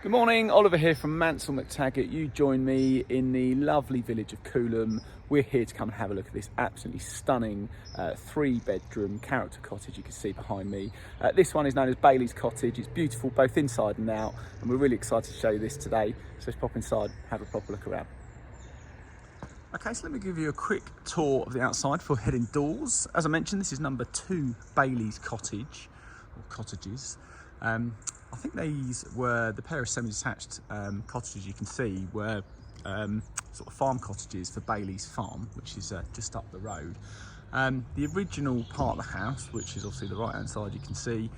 Good morning, Oliver here from Mansell McTaggart. You join me in the lovely village of Coolham. We're here to come and have a look at this absolutely stunning 3-bedroom character cottage you can see behind me. This one is known as Bailey's Cottage. It's beautiful both inside and out, and we're really excited to show you this today. So let's pop inside, have a proper look around. Okay, so let me give you a quick tour of the outside before heading doors. As I mentioned, this is number 2 Bailey's Cottage, or cottages. I think these were the pair of semi-detached cottages you can see were sort of farm cottages for Bailey's farm, which is just up the road. The original part of the house, which is obviously the right hand side you can see,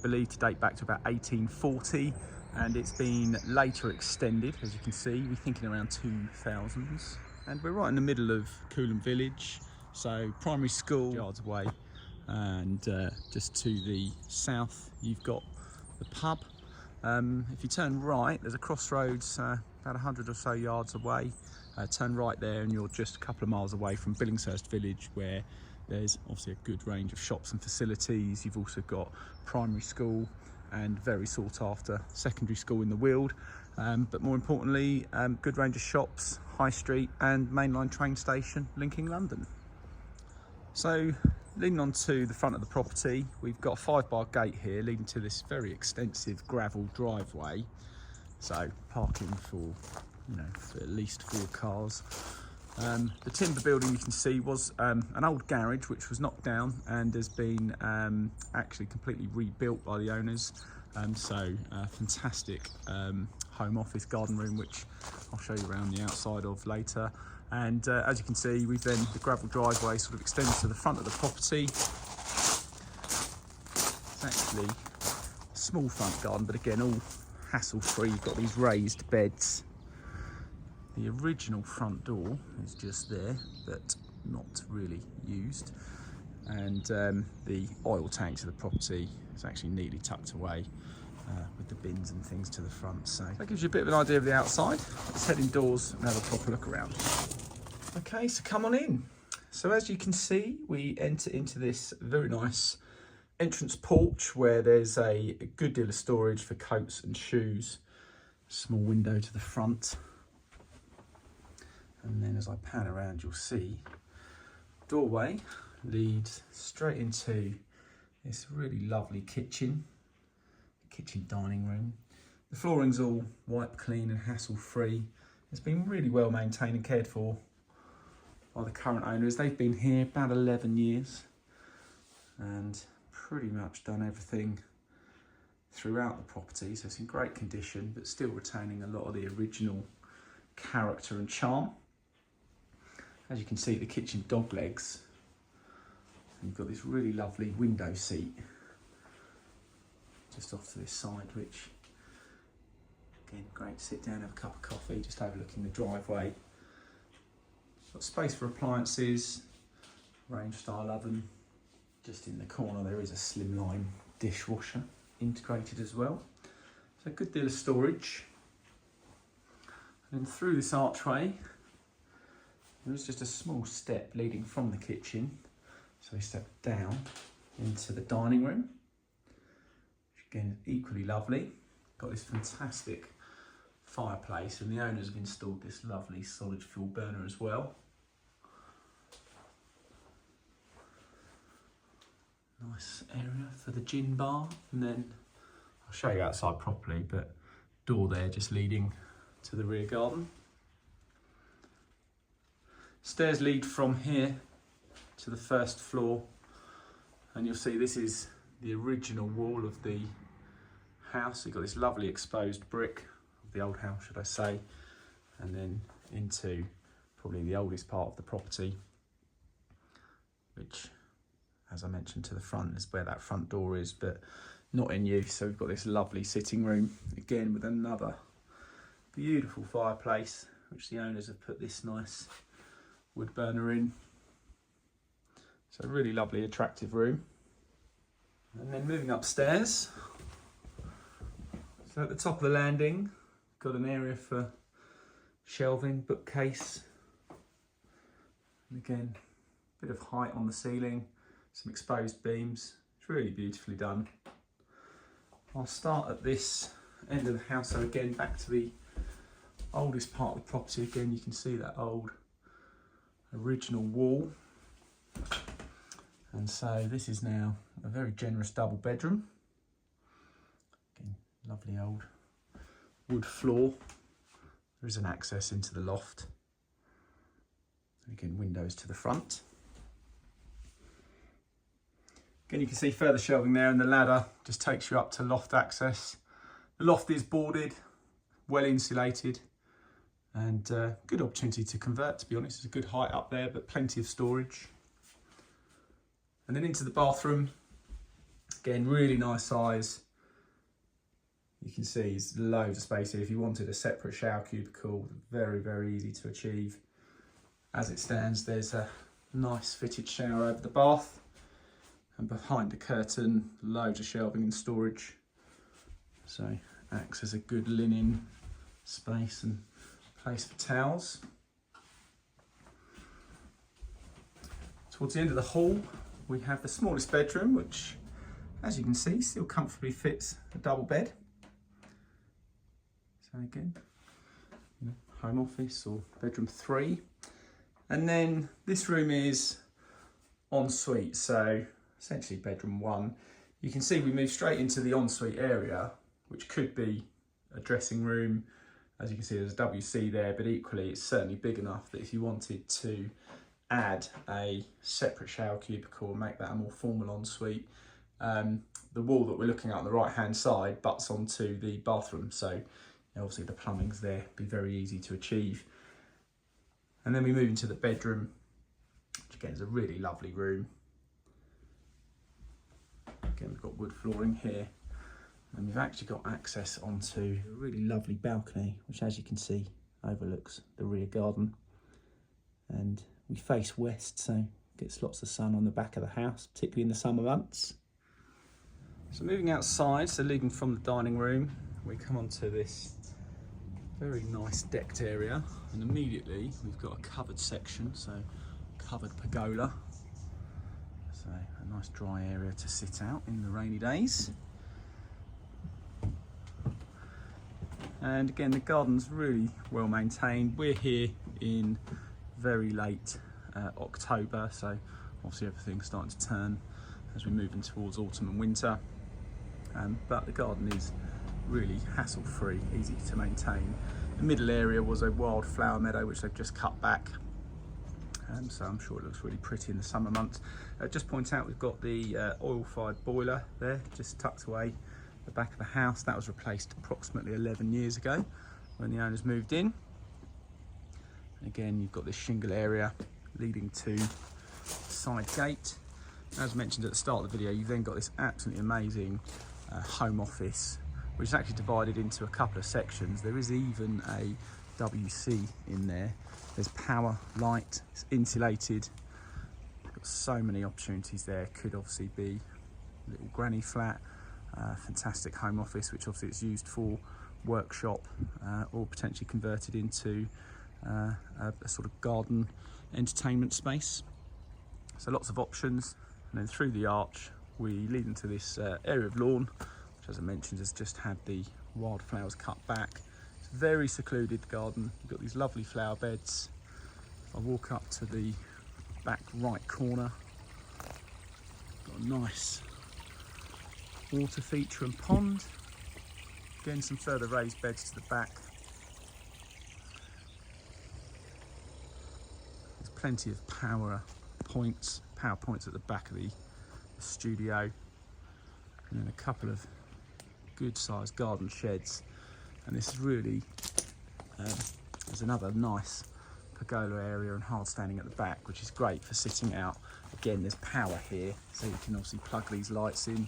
believed to date back to about 1840, and it's been later extended, as you can see. We're thinking around 2000s, and we're right in the middle of Coolham village, so primary school yards away, and just to the south you've got the pub. If you turn right, there's a crossroads about 100 or so yards away. Turn right there and you're just a couple of miles away from Billingshurst village, where there's obviously a good range of shops and facilities. You've also got primary school and very sought after secondary school in the Weald, but more importantly, good range of shops, high street and mainline train station linking London. So leading on to the front of the property, we've got a 5-bar gate here leading to this very extensive gravel driveway. So parking for, for at least 4 cars. The timber building you can see was an old garage which was knocked down and has been actually completely rebuilt by the owners. So fantastic home office garden room, which I'll show you around the outside of later. And as you can see, we've then the gravel driveway sort of extends to the front of the property. It's actually a small front garden, but again, all hassle-free. You've got these raised beds. The original front door is just there, but not really used. And the oil tanks of the property is actually neatly tucked away with the bins and things to the front. So that gives you a bit of an idea of the outside. Let's head indoors and have a proper look around. Okay, so come on in. So as you can see, we enter into this very nice entrance porch where there's a good deal of storage for coats and shoes. Small window to the front. And then as I pan around, you'll see doorway leads straight into this really lovely kitchen dining room. The flooring's all wiped clean and hassle-free. It's been really well maintained and cared for by the current owners. They've been here about 11 years and pretty much done everything throughout the property. So it's in great condition, but still retaining a lot of the original character and charm. As you can see, the kitchen dog legs. And you've got this really lovely window seat just off to this side, which again, great to sit down, have a cup of coffee, just overlooking the driveway. Got space for appliances, range style oven. Just in the corner there is a slimline dishwasher integrated as well. So a good deal of storage. And then through this archway, there's just a small step leading from the kitchen. So we step down into the dining room, which again is equally lovely. Got this fantastic fireplace, and the owners have installed this lovely solid fuel burner as well. Nice area for the gin bar, and then I'll show you outside properly, but door there just leading to the rear garden. Stairs lead from here to the first floor, and you'll see this is the original wall of the house. You've got this lovely exposed brick of the old house, should I say, and then into probably the oldest part of the property, which, as I mentioned, to the front is where that front door is, but not in use. So we've got this lovely sitting room, again with another beautiful fireplace, which the owners have put this nice wood burner in. So really lovely, attractive room. And then moving upstairs, so at the top of the landing, got an area for shelving, bookcase, and again, a bit of height on the ceiling, some exposed beams. It's really beautifully done. I'll start at this end of the house. So again, back to the oldest part of the property. Again, you can see that old original wall. And so this is now a very generous double bedroom. Again, lovely old wood floor. There is an access into the loft. And again, windows to the front. Again, you can see further shelving there, and the ladder just takes you up to loft access. The loft is boarded, well insulated, and good opportunity to convert, to be honest. It's a good height up there, but plenty of storage. And then into the bathroom. Again, really nice size. You can see there's loads of space here. If you wanted a separate shower cubicle, very, very easy to achieve. As it stands, there's a nice fitted shower over the bath. And behind the curtain, loads of shelving and storage. So acts as a good linen space and place for towels. Towards the end of the hall, we have the smallest bedroom, which, as you can see, still comfortably fits a double bed. So again, home office or bedroom 3. And then this room is ensuite, so essentially bedroom 1. You can see we move straight into the ensuite area, which could be a dressing room. As you can see, there's a WC there, but equally it's certainly big enough that if you wanted to add a separate shower cubicle and make that a more formal ensuite, the wall that we're looking at on the right hand side butts onto the bathroom, so obviously the plumbing's there, be very easy to achieve. And then we move into the bedroom, which again is a really lovely room. Again, we've got wood flooring here, and we've actually got access onto a really lovely balcony, which, as you can see, overlooks the rear garden. And we face west, so gets lots of sun on the back of the house, particularly in the summer months. So moving outside, so leaving from the dining room, we come onto this very nice decked area, and immediately we've got a covered section, so covered pergola. So a nice dry area to sit out in the rainy days. And again, the garden's really well maintained. We're here in very late October, so obviously everything's starting to turn as we move in towards autumn and winter. But the garden is really hassle-free, easy to maintain. The middle area was a wildflower meadow, which they've just cut back. So I'm sure it looks really pretty in the summer months. Just point out, we've got the oil-fired boiler there, just tucked away at the back of the house. That was replaced approximately 11 years ago when the owners moved in. And again, you've got this shingle area leading to the side gate. As mentioned at the start of the video, you've then got this absolutely amazing home office, which is actually divided into a couple of sections. There is even a WC in there. There's power, light, it's insulated. Got so many opportunities there. Could obviously be a little granny flat, fantastic home office, which obviously it's used for workshop, or potentially converted into a sort of garden entertainment space. So lots of options. And then through the arch, we lead into this area of lawn, which, as I mentioned, has just had the wildflowers cut back. It's very secluded garden. You've got these lovely flower beds. I'll walk up to the back right corner. Got a nice water feature and pond. Again, some further raised beds to the back. There's plenty of power points at the back of the studio, and then a couple of good sized garden sheds. And this is really there's another nice pergola area and hard standing at the back, which is great for sitting out. Again, there's power here, so you can obviously plug these lights in,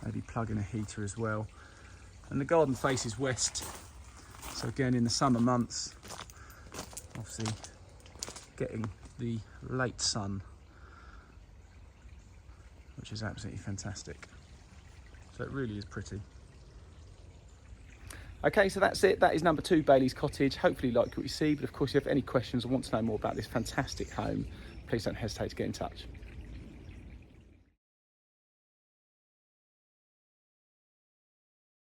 maybe plug in a heater as well. And the garden faces west, so again, in the summer months, obviously getting the late sun, which is absolutely fantastic. So it really is pretty. Okay, so that's it. That is number 2, Bailey's Cottage. Hopefully you like what you see, but of course, if you have any questions or want to know more about this fantastic home, please don't hesitate to get in touch.